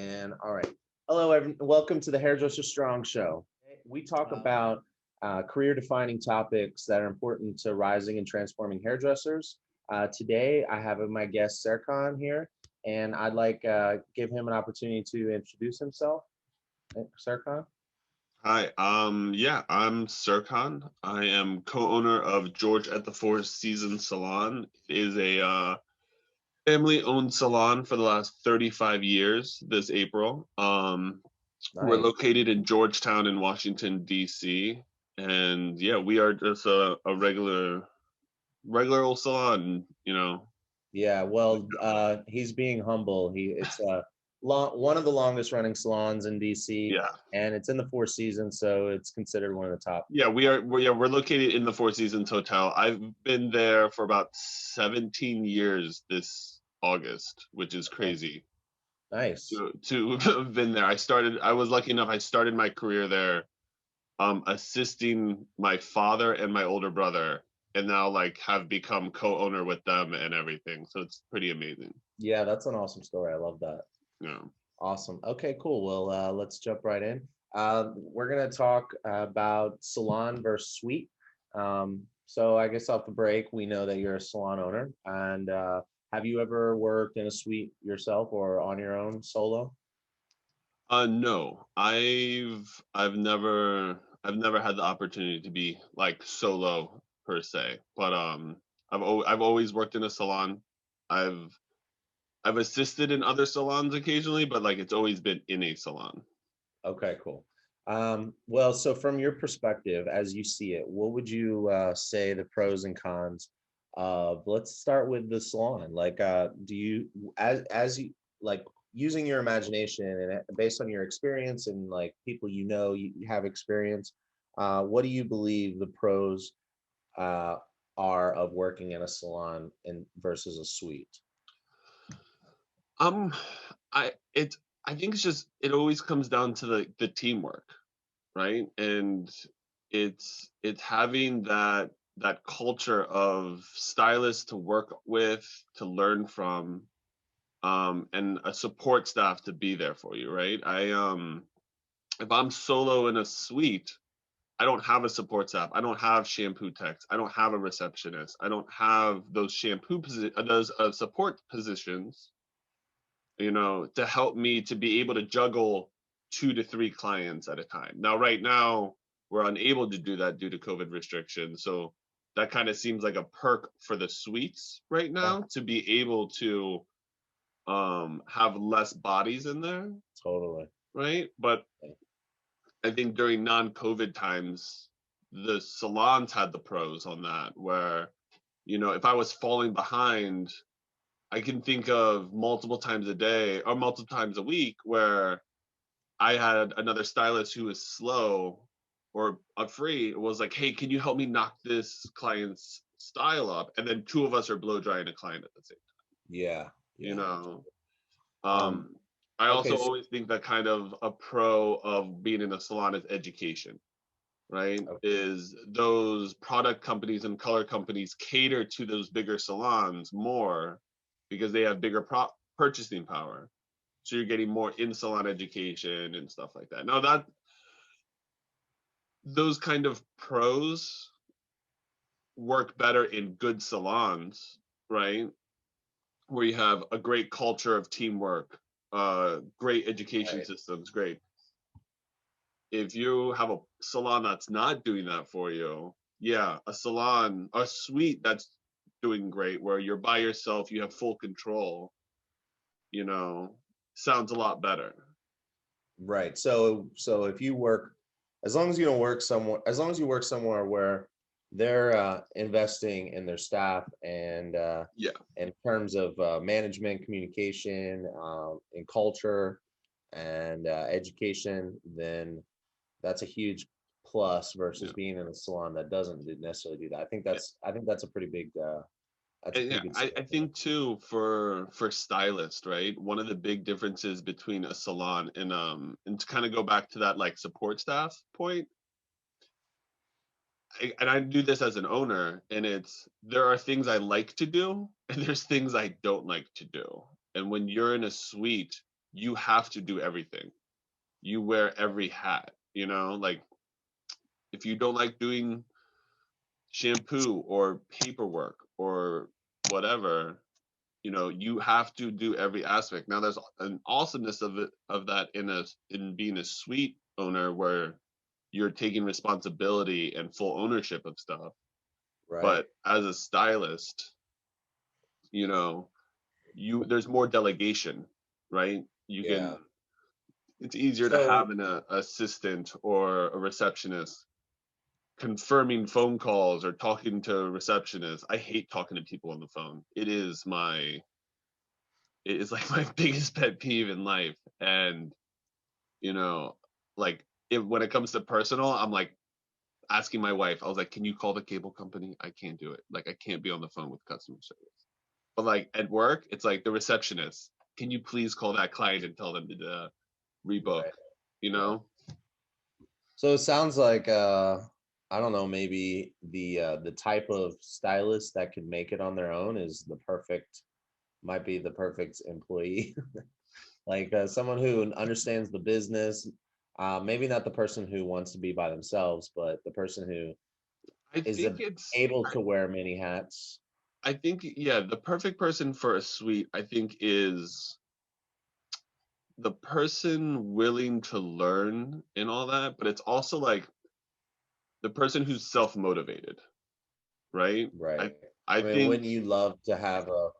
And all right. Hello, everyone. Welcome to the Hairdresser Strong Show. We talk about career defining topics that are important to rising and transforming hairdressers. Today, I have my guest Serkan here, and I'd like give him an opportunity to introduce himself. Serkan? Hi, yeah, I'm Serkan. I am co-owner of George at the Four Seasons Salon. It is a family-owned salon for the last 35 years this April. We're Nice. located in Georgetown in Washington, D.C. And yeah, we are just a regular old salon, you know. Yeah, well, he's being humble. It's one of the longest running salons in DC, Yeah. and it's in the Four Seasons, so it's considered one of the top. Yeah, we're located in the Four Seasons Hotel. I've been there for about 17 years this August, which is crazy Nice. to have been there. I was lucky enough, I started my career there, assisting my father and my older brother, and now like have become co-owner with them and everything. So it's pretty amazing. Yeah, that's an awesome story. I love that. Yeah. Awesome. Okay, cool. Well, let's jump right in. We're going to talk about salon versus suite. So I guess off the break, we know that you're a salon owner. And have you ever worked in a suite yourself or on your own solo? No, I've never had the opportunity to be like solo per se, but I've always worked in a salon. I've I've assisted in other salons occasionally, but like it's always been in a salon. Okay, cool. Well, so from your perspective, as you see it, what would you say the pros and cons of, let's start with the salon. Like, do you, as you, like, using your imagination and based on your experience and like people you have experience, what do you believe the pros uh, are of working in a salon and versus a suite? Um, I think it's just it always comes down to the teamwork, right? And it's having that culture of stylists to work with, to learn from, and a support staff to be there for you, right? If I'm solo in a suite, I don't have a support staff. I don't have shampoo techs. I don't have a receptionist. I don't have those those support positions, to help me to be able to juggle 2 to 3 clients at a time. Now, right now, we're unable to do that due to COVID restrictions. So that kind of seems like a perk for the suites right Yeah, now to be able to have less bodies in there, totally. right? But I think during non-COVID times, the salons had the pros on that, where, if I was falling behind, I can think of multiple times a day or multiple times a week where I had another stylist who was slow or free, was like, hey, can you help me knock this client's style up? And then two of us are blow drying a client at the same Yeah, time, you yeah. know? Um, Um, I okay, also so, always think that kind of a pro of being in a salon is education, right? Is those product companies and color companies cater to those bigger salons more because they have bigger purchasing power. So you're getting more in salon education and stuff like that. Now that those kind of pros work better in good salons, right? Where you have a great culture of teamwork, great education right. systems, great. If you have a salon that's not doing that for you, yeah, a suite that's doing great where you're by yourself, you have full control, you know, sounds a lot better. Right. So if you work, as long as you don't work somewhere, as long as you work somewhere where they're investing in their staff and Yeah. in terms of management, communication, and culture and education, then that's a huge plus versus Yeah. being in a salon that doesn't necessarily do that. I think that's a pretty big that's a And pretty yeah, big I selling point. think too for stylists, right? One of the big differences between a salon and to kind of go back to that like support staff point, and I do this as an owner, and it's there are things I like to do, and there's things I don't like to do. And when you're in a suite, you have to do everything. You wear every hat, you know? Like if you don't like doing shampoo or paperwork or whatever, you know, you have to do every aspect. Now there's an awesomeness of it, of that in being a suite owner where you're taking responsibility and full ownership of stuff. Right. But as a stylist, you know, you there's more delegation, right? You Yeah. can it's easier to So have an assistant or a receptionist confirming phone calls or talking to receptionists. I hate talking to people on the phone. It is like my biggest pet peeve in life. And you know, like if when it comes to personal, I'm like asking my wife, I was like, can you call the cable company? I can't do it. Like I can't be on the phone with customer service. But like at work, it's like the receptionist, can you please call that client and tell them to rebook, right. you Yeah. know? So it sounds like I don't know, maybe the type of stylist that can make it on their own is the perfect might be the perfect employee. Like someone who understands the business, maybe not the person who wants to be by themselves, but the person who I is think it's able to wear many hats. I think yeah, the perfect person for a suite, I think, is the person willing to learn and all that, but it's also like the person who's self-motivated, right? Right. I I I mean, think wouldn't you love to have a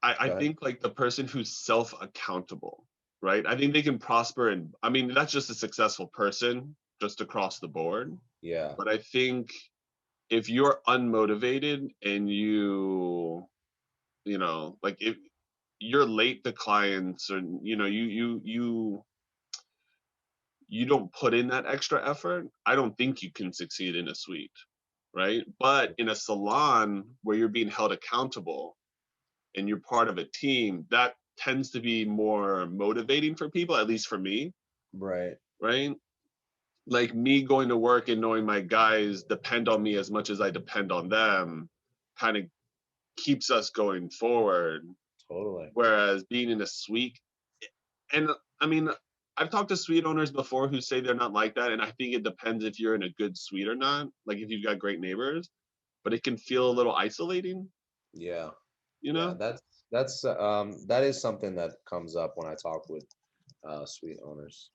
I go ahead. think like the person who's self-accountable, right? I think they can prosper, and I mean that's just a successful person just across the board. Yeah. But I think if you're unmotivated and you know, like if you're late to clients or you know you don't put in that extra effort, I don't think you can succeed in a suite, right? But in a salon where you're being held accountable and you're part of a team, that tends to be more motivating for people, at least for me, Right. right? Like me going to work and knowing my guys depend on me as much as I depend on them kind of keeps us going forward. Totally. Whereas being in a suite, and I mean, I've talked to suite owners before who say they're not like that, and I think it depends if you're in a good suite or not. Like if you've got great neighbors, but it can feel a little isolating, Yeah. you Yeah. know? That is something that comes up when I talk with suite owners.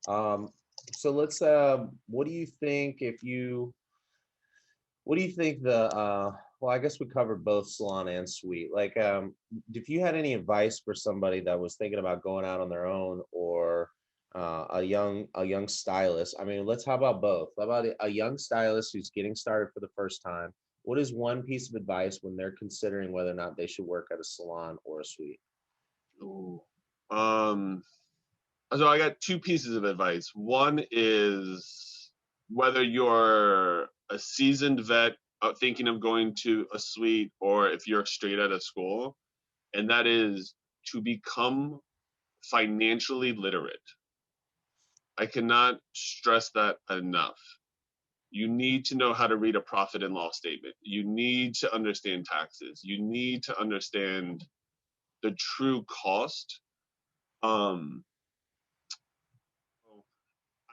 Um, so let's what do you think if you what do you think the well, I guess we covered both salon and suite. Like if you had any advice for somebody that was thinking about going out on their own or a young stylist. I mean, let's how about both? How about a young stylist who's getting started for the first time? What is one piece of advice when they're considering whether or not they should work at a salon or a suite? Ooh. Um, so I got two pieces of advice. One is whether you're a seasoned vet thinking of going to a suite or if you're straight out of school, and that is to become financially literate. I cannot stress that enough. You need to know how to read a profit and loss statement. You need to understand taxes. You need to understand the true cost. Um,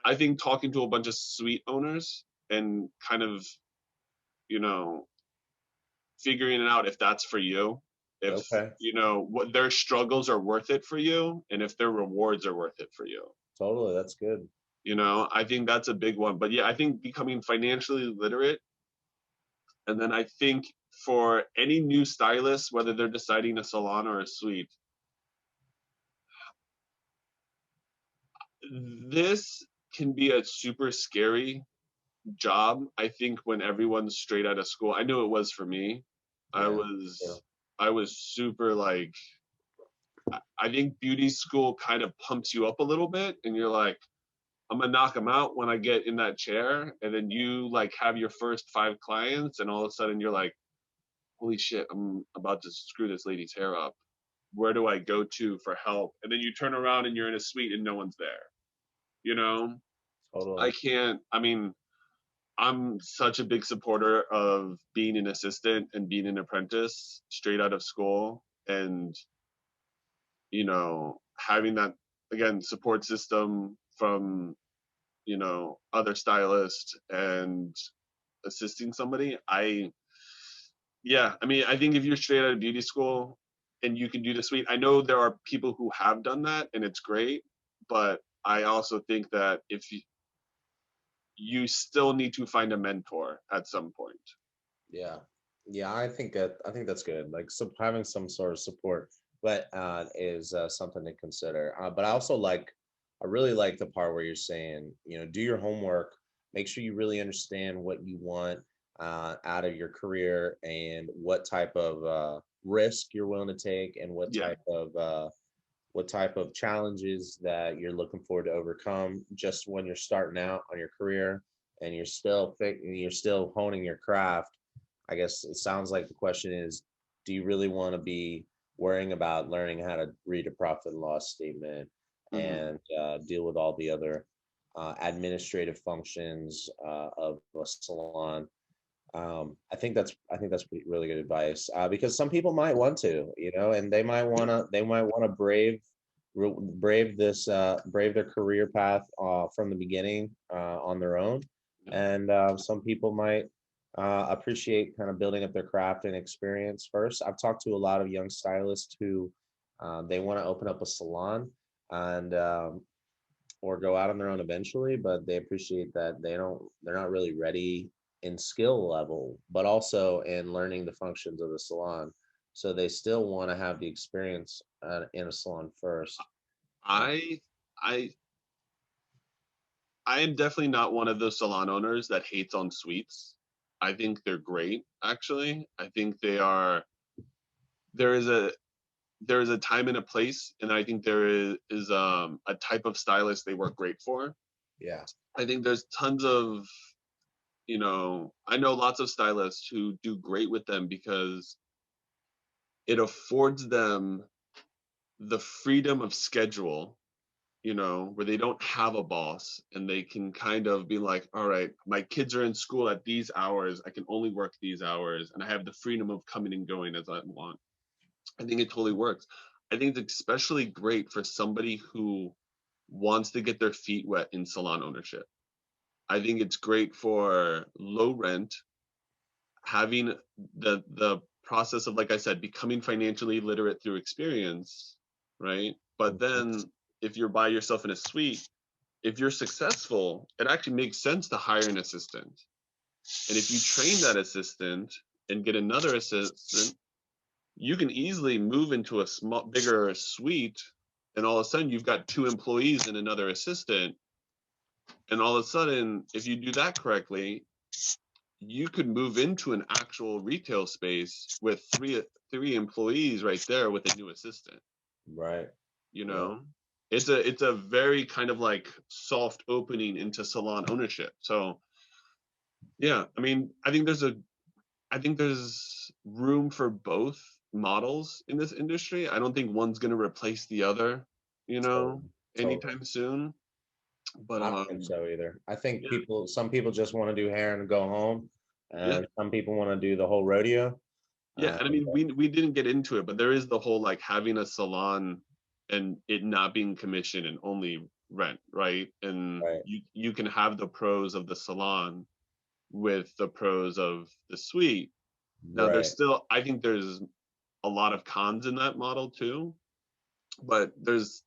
I think talking to a bunch of suite owners and kind of, you know, figuring it out if that's for you, if, Okay, you know, what their struggles are worth it for you and if their rewards are worth it for you. totally, that's good. You know, I think that's a big one. But yeah, I think becoming financially literate. And then I think for any new stylist, whether they're deciding a salon or a suite, this can be a super scary job. I think when everyone's straight out of school, I know it was for me. I Yeah, yeah, was I was super like I think beauty school kind of pumps you up a little bit and you're like I'm gonna knock them out when I get in that chair and then you like have your first 5 clients and all of a sudden you're like holy shit, I'm about to screw this lady's hair up. Where do I go to for help? And then you turn around and you're in a suite and no one's there. You know, totally. I can't, I mean, I'm such a big supporter of being an assistant and being an apprentice straight out of school. And having that, again, support system from, other stylists and assisting somebody. Yeah, I mean, I think if you're straight out of beauty school and you can do the suite, I know there are people who have done that and it's great, but I also think that if you still need to find a mentor at some point. Yeah. Yeah, I think that's good. Like some having some sort of support, but is something to consider. But I really like the part where you're saying, do your homework, make sure you really understand what you want out of your career and what type of risk you're willing to take and Yeah. what type of challenges that you're looking forward to overcome just when you're starting out on your career and you're still honing your craft. I guess it sounds like the question is, do you really want to be worrying about learning how to read a profit and loss statement Hmm. and deal with all the other administrative functions of a salon? I think that's really good advice because some people might want to, and they might want to brave their career path from the beginning on their own, Yeah. and some people might appreciate kind of building up their craft and experience first. I've talked to a lot of young stylists who they want to open up a salon and or go out on their own eventually, but they appreciate that they're not really ready in skill level, but also in learning the functions of the salon. So they still want to have the experience in a salon first. Uh, I I I am definitely not one of those salon owners that hates on suites. I think they're great, actually. I think there is a there is a time and a place, and I think there is a type of stylist they work great for. yeah, I think there's tons of, I know lots of stylists who do great with them because it affords them the freedom of schedule, where they don't have a boss and they can kind of be like, all right, my kids are in school at these hours. I can only work these hours and I have the freedom of coming and going as I want. I think it totally works. I think it's especially great for somebody who wants to get their feet wet in salon ownership. I think it's great for low rent, having the process of, like I said, becoming financially literate through experience, right? But mhm, then if you're by yourself in a suite, if you're successful, it actually makes sense to hire an assistant. And if you train that assistant and get another assistant, you can easily move into a bigger suite, and all of a sudden you've got two employees and another assistant. And all of a sudden, if you do that correctly, you could move into an actual retail space with three employees right there with a new assistant. right, You yeah, know, it's a very kind of like soft opening into salon ownership. So yeah, I mean, I think there's room for both models in this industry. I don't think one's going to replace the other, you know, totally, totally. anytime soon. But I don't think so either. I think yeah, some people just want to do hair and go home, yeah, and some people want to do the whole rodeo. yeah. And I And mean, we didn't get into it, but there is the whole like having a salon and it not being commission and only rent, right? And right, you can have the pros of the salon with the pros of the suite. Now, there's right, still, I think there's a lot of cons in that model too, but there's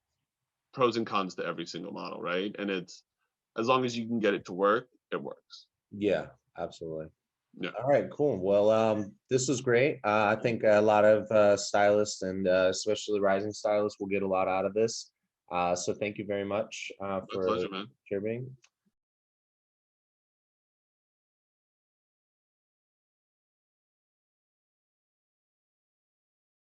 pros and cons to every single model, right? And it's, as long as you can get it to work, it works. yeah, absolutely. Yeah. All right, cool. Well, this was great. I think a lot of stylists and especially rising stylists will get a lot out of this. So thank you very much My for pleasure, man. contributing.